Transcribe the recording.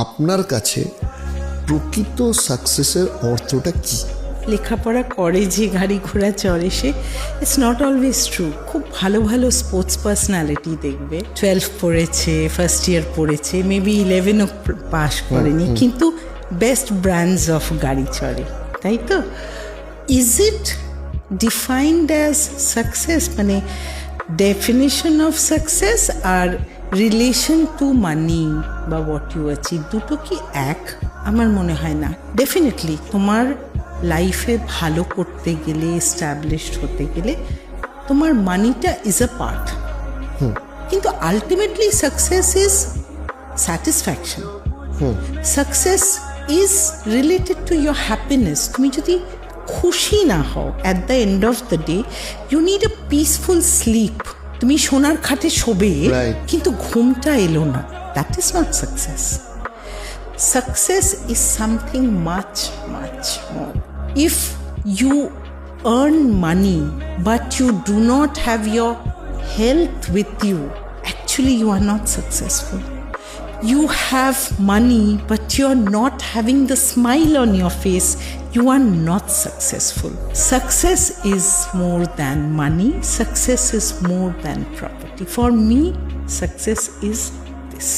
আপনার কাছে প্রকৃত সাকসেসের অর্থটা কি? লেখাপড়া করে যে গাড়ি ঘোড়া চড়ে সে, ইটস নট অলওয়েজ ট্রু। খুব ভালো ভালো স্পোর্টস পার্সোনালিটি দেখবে, 12 পড়েছে, ফার্স্ট ইয়ার পড়েছে, মেবি 11ও পাস করেনি, কিন্তু বেস্ট ব্র্যান্ডস অফ গাড়ি চড়ে, তাই তো? Is it defined as success? মানে ডেফিনেশন অফ সাকসেস আর রিলেশন টু মানি বা হোয়াট ইউ অ্যাচিভ, দুটো কি এক? আমার মনে হয় না। ডেফিনেটলি তোমার লাইফে ভালো করতে গেলে, এস্টাবলিশড হতে গেলে তোমার মানিটা ইজ আ পার্ট, কিন্তু ultimately success is satisfaction. Success is related to your happiness. তুমি যদি খুশি না হও at the end of the day, you need a peaceful sleep. তুমি সোনার খাটে শোবে কিন্তু ঘুমটা এলো না, that is not success. Success is something much, much more. If you earn money but you do not have your health with you, actually you are not successful. You have money but you are not having the smile on your face, you are not successful. Success is more than money. Success is more than property. For me, success is this.